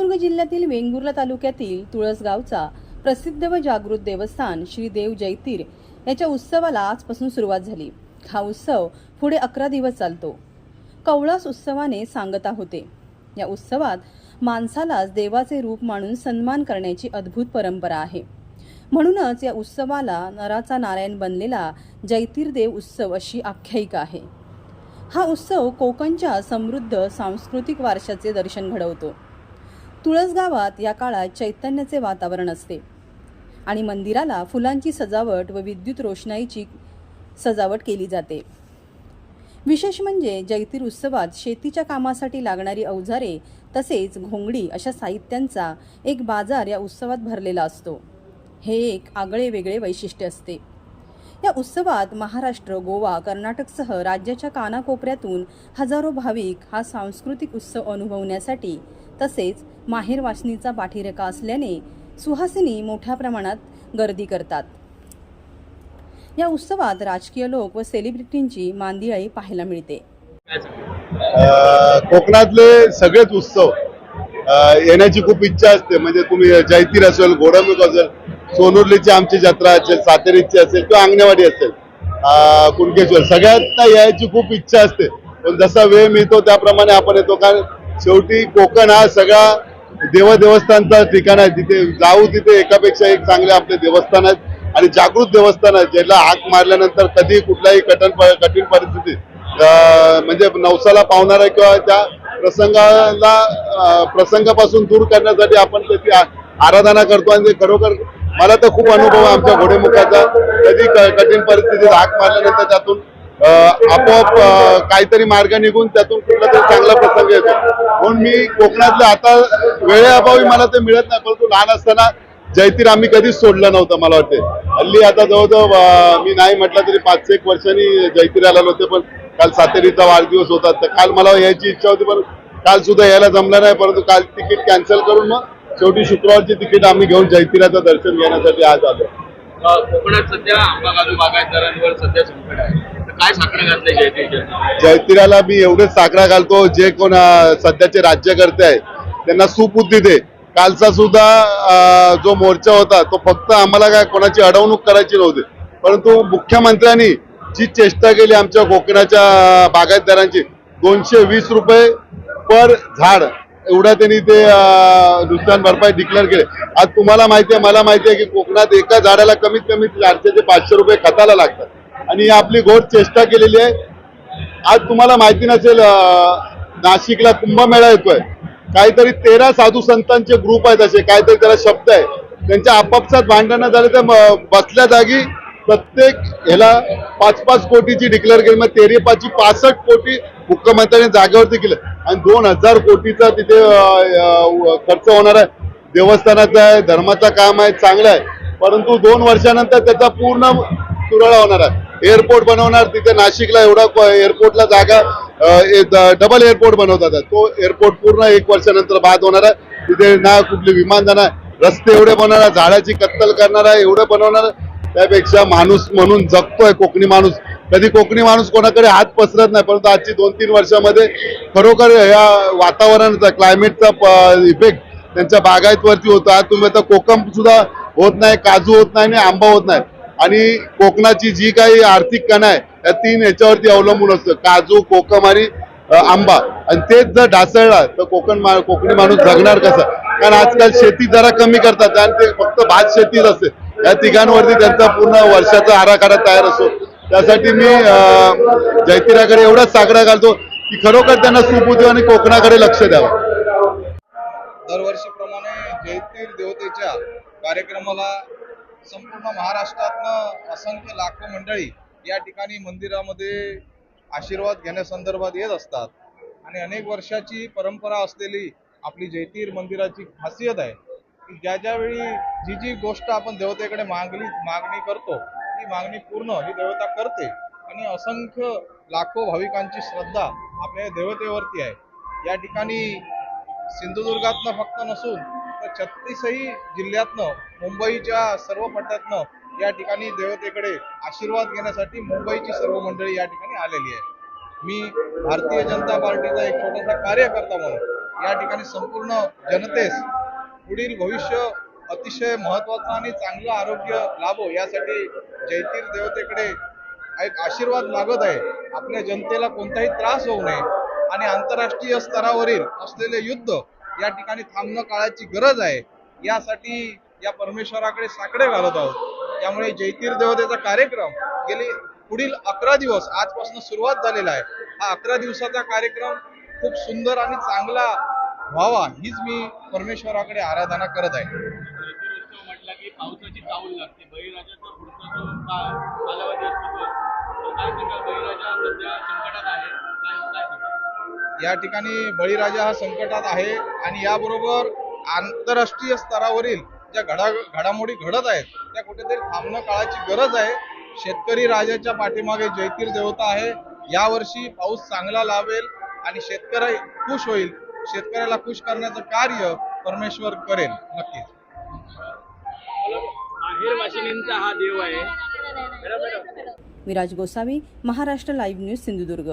सिंधुदुर्ग जिल्ह्यातील वेंगुर्ला तालुक्यातील तुळसगावचा प्रसिद्ध व जागृत देवस्थान श्री देव जैतीर याच्या उत्सवाला आजपासून सुरुवात झाली। हा उत्सव पुढे 11 दिवस चालतो। कवळास उत्सवाने सांगता होते। या उत्सवात माणसालाच देवाचे रूप मानून सन्मान करण्याची अद्भुत परंपरा आहे। म्हणूनच या उत्सवाला नराचा नारायण बनलेला जैतीर देव उत्सव अशी आख्यायिका आहे। हा उत्सव कोकणच्या समृद्ध सांस्कृतिक वारशाचे दर्शन घडवतो। तुळसगावात या काळात चैतन्याचे वातावरण असते आणि मंदिराला फुलांची सजावट व विद्युत रोषणाईची सजावट केली जाते। विशेष म्हणजे जैतीर उत्सवात शेतीच्या कामासाठी लागणारी अवजारे तसेच घोंगडी अशा साहित्यांचा एक बाजार या उत्सवात भरलेला असतो। हे एक आगळे वेगळे वैशिष्ट्य असते। या उत्सवात महाराष्ट्र, गोवा, कर्नाटकसह राज्याच्या कानाकोपऱ्यातून हजारो भाविक हा सांस्कृतिक उत्सव अनुभवण्यासाठी तसेच माहेर वासनीचा पाठीरेखा असल्याने सुहासिनी मोठ्या प्रमाणात गर्दी करतात। या उत्सवात राजकीय लोक व सेलिब्रिटींची मांदियाळी पाहायला मिळते। कोकणातले सगळेच उत्सव येण्याची खूप इच्छा असते। म्हणजे तुम्ही जैतीर असेल, घोडमुख असेल, सोनुर्लीची आमची जत्रा असेल, सातेरीची असेल किंवा अंगणेवाडी असेल, कुणकेश्वर, सगळ्यांना यायची खूप इच्छा असते। पण जसा वेळ मिळतो त्याप्रमाणे आपण येतो। कारण शेवटी कोकण हा सगळा देवस्थानचा ठिकाण आहे। तिथे जाऊ तिथे एकापेक्षा एक चांगले आपले देवस्थान आहेत आणि जागृत देवस्थान आहेत, ज्याला हाक मारल्यानंतर कधी कुठल्याही कठीण परिस्थितीत म्हणजे नवसाला पावणारा किंवा त्या प्रसंगापासून दूर करण्यासाठी आपण त्याची आराधना करतो। आणि खरोखर मला तर खूप अनुभव आहे आमच्या घोडेमुखाचा। कधी कठीण परिस्थितीत हाक मारल्यानंतर त्यातून आपोआप काहीतरी मार्ग निघून त्यातून कुठला तरी चांगला प्रसंग येतो। म्हणून मी कोकणातलं आता वेळेअभावी मला ते मिळत नाही, परंतु लहान असताना जैतीर आम्ही कधीच सोडलं नव्हतं। मला वाटते हल्ली आता जवळजवळ मी नाही म्हटलं तरी 5-1 वर्षांनी जैतीर आलेलो होते। पण काल सातेरीचा वाढदिवस होता, तर काल मला यायची इच्छा होती, पण काल सुद्धा यायला जमलं नाही। परंतु काल तिकीट कॅन्सल करून मग शेवटी शुक्रवारची तिकीट आम्ही घेऊन जैतीराचं दर्शन घेण्यासाठी आज आलो। कोकणात सध्या आंबा काजू बागायतदारांवर सध्या संकट आहे, तर काय साखर घातले जैतीराला मी एवढेच साखरा घालतो, जे कोण सध्याचे राज्यकर्ते आहेत त्यांना सुबुद्धी दे। कालचा सुद्धा जो मोर्चा होता तो फक्त आम्हाला काय कोणाची अडवणूक करायची नव्हती, परंतु मुख्यमंत्र्यांनी जी चेष्टा केली आमच्या कोकणाच्या बागायतदारांची, 220 रुपये पर झाड एवढा त्यांनी ते नुकसान भरपाई डिक्लेअर केले। आज तुम्हाला माहिती आहे, मला माहिती आहे की कोकणात एका झाडाला कमीत कमी 400 ते 500 रुपये खताला लागतात आणि आपली घोर चेष्टा केलेली आहे। आज तुम्हाला माहिती नसेल, नाशिकला कुंभमेळा येतोय, काहीतरी 13 साधू संतांचे ग्रुप आहेत, असे काहीतरी त्याला शब्द आहे, त्यांच्या आपापसात भांडणं झाले तर बसल्या जागी प्रत्येक ह्याला 5-5 कोटीची डिक्लेअर केली। मग 13-5 65 कोटी मुख्यमंत्र्यांनी जागेवरती केलं आणि 2000 कोटीचा तिथे खर्च होणार आहे। देवस्थानाचा आहे, धर्माचा काम आहे, चांगलं आहे, परंतु 2 वर्षानंतर त्याचा पूर्ण तुरळा होणार आहे। एअरपोर्ट बनवणार तिथे, नाशिकला एवढा एअरपोर्टला जागा डबल एअरपोर्ट बनवतात, तो एअरपोर्ट पूर्ण 1 वर्षानंतर बाद होणार आहे। तिथे ना कुठली विमान जाणार, रस्ते एवढे बनवणार, झाडाची कत्तल करणार आहे, एवढं बनवणार। त्यापेक्षा माणूस म्हणून जगतोय कोकणी माणूस, कधी कोकणी माणूस कोणाकडे हात पसरत नाही, परंतु आजची 2-3 वर्षामध्ये खरोखर या वातावरणाचा, क्लायमेटचा इफेक्ट त्यांच्या बागायतवरती होता। आज तुम्ही आता कोकम सुद्धा होत नाही, काजू होत नाही आणि आंबा होत नाही। आणि कोकणाची जी काही आर्थिक कणा आहे या 3 याच्यावरती अवलंबून असतं, काजू, कोकम आणि आंबा। आणि तेच जर ढासळला तर कोकणी माणूस जगणार कसा? कारण आजकाल शेती जरा कमी करतात आणि ते फक्त भात शेतीच असते। या तिघांवरती त्यांचा पूर्ण वर्षाचा आराखडा तयार असतो। त्यासाठी मी जैतीराकडे एवढाच साकडा घालतो की खरोखर त्यांना सुबुद्धी आणि कोकणाकडे लक्ष द्यावं। दरवर्षीप्रमाणे जैतीर देवतेच्या कार्यक्रमाला संपूर्ण महाराष्ट्रातनं असंख्य लाखो मंडळी या ठिकाणी मंदिरामध्ये आशीर्वाद घेण्यासंदर्भात येत असतात आणि अनेक वर्षाची परंपरा असलेली आपली जैतीर मंदिराची खासियत आहे की ज्यावेळी जी गोष्ट आपण देवतेकडे मागणी करतो ती मागणी पूर्ण ही देवता करते आणि असंख्य लाखो भाविकांची श्रद्धा आपल्या देवतेवरती आहे। या ठिकाणी सिंधुदुर्गातनं फक्त नसून तर 36ही जिल्ह्यातनं, मुंबईच्या सर्व पट्ट्यातनं या ठिकाणी देवतेकडे आशीर्वाद घेण्यासाठी मुंबईची सर्व मंडळी या ठिकाणी आलेली आहे। मी भारतीय जनता पार्टीचा एक छोटासा कार्यकर्ता म्हणून या ठिकाणी संपूर्ण जनतेस पुढील भविष्य अतिशय महत्वाचं आणि चांगलं आरोग्य लाभो यासाठी जैतीर देवतेकडे एक आशीर्वाद मागत आहे. आपल्या जनतेला कोणताही त्रास होऊ नये आणि आंतरराष्ट्रीय स्तरावरील असलेले युद्ध या ठिकाणी थांबणं काळाची गरज आहे. यासाठी या परमेश्वराकडे साकडे घालत आहोत. त्यामुळे जैतीर देवतेचा कार्यक्रम गेली पुढील 11 दिवस आजपासून सुरुवात झालेला आहे. हा 11 दिवसाचा कार्यक्रम खूप सुंदर आणि चांगला व्हावा हीच मी परमेश्वराकडे आराधना करत आहे. उत्सव म्हटलं की पावसाची चाहूल लागते. बळीराजाचा पुढचा जो कालावधी असतो तो असतो. तर काय सांगाल, बळीराजा सध्या संकटात आहे, काय सांगाल? या ठिकाणी बळीराजा हा संकटात आहे आणि याबरोबर आंतरराष्ट्रीय स्तरावरील ज्या घडामोडी घडत आहेत त्या कुठेतरी थांबणं काळाची गरज आहे. शेतकरी राजाच्या पाठीमागे जैतीर देवता आहे. यावर्षी पाऊस चांगला लाभेल आणि शेतकरी खुश होईल. शेतकऱ्याला खुश करण्याचं कार्य परमेश्वर करेल नक्कीच. आहेर वाशिनींचा हा देव आहे. Viraj Gosavi, Maharashtra live news, Sindhudurg.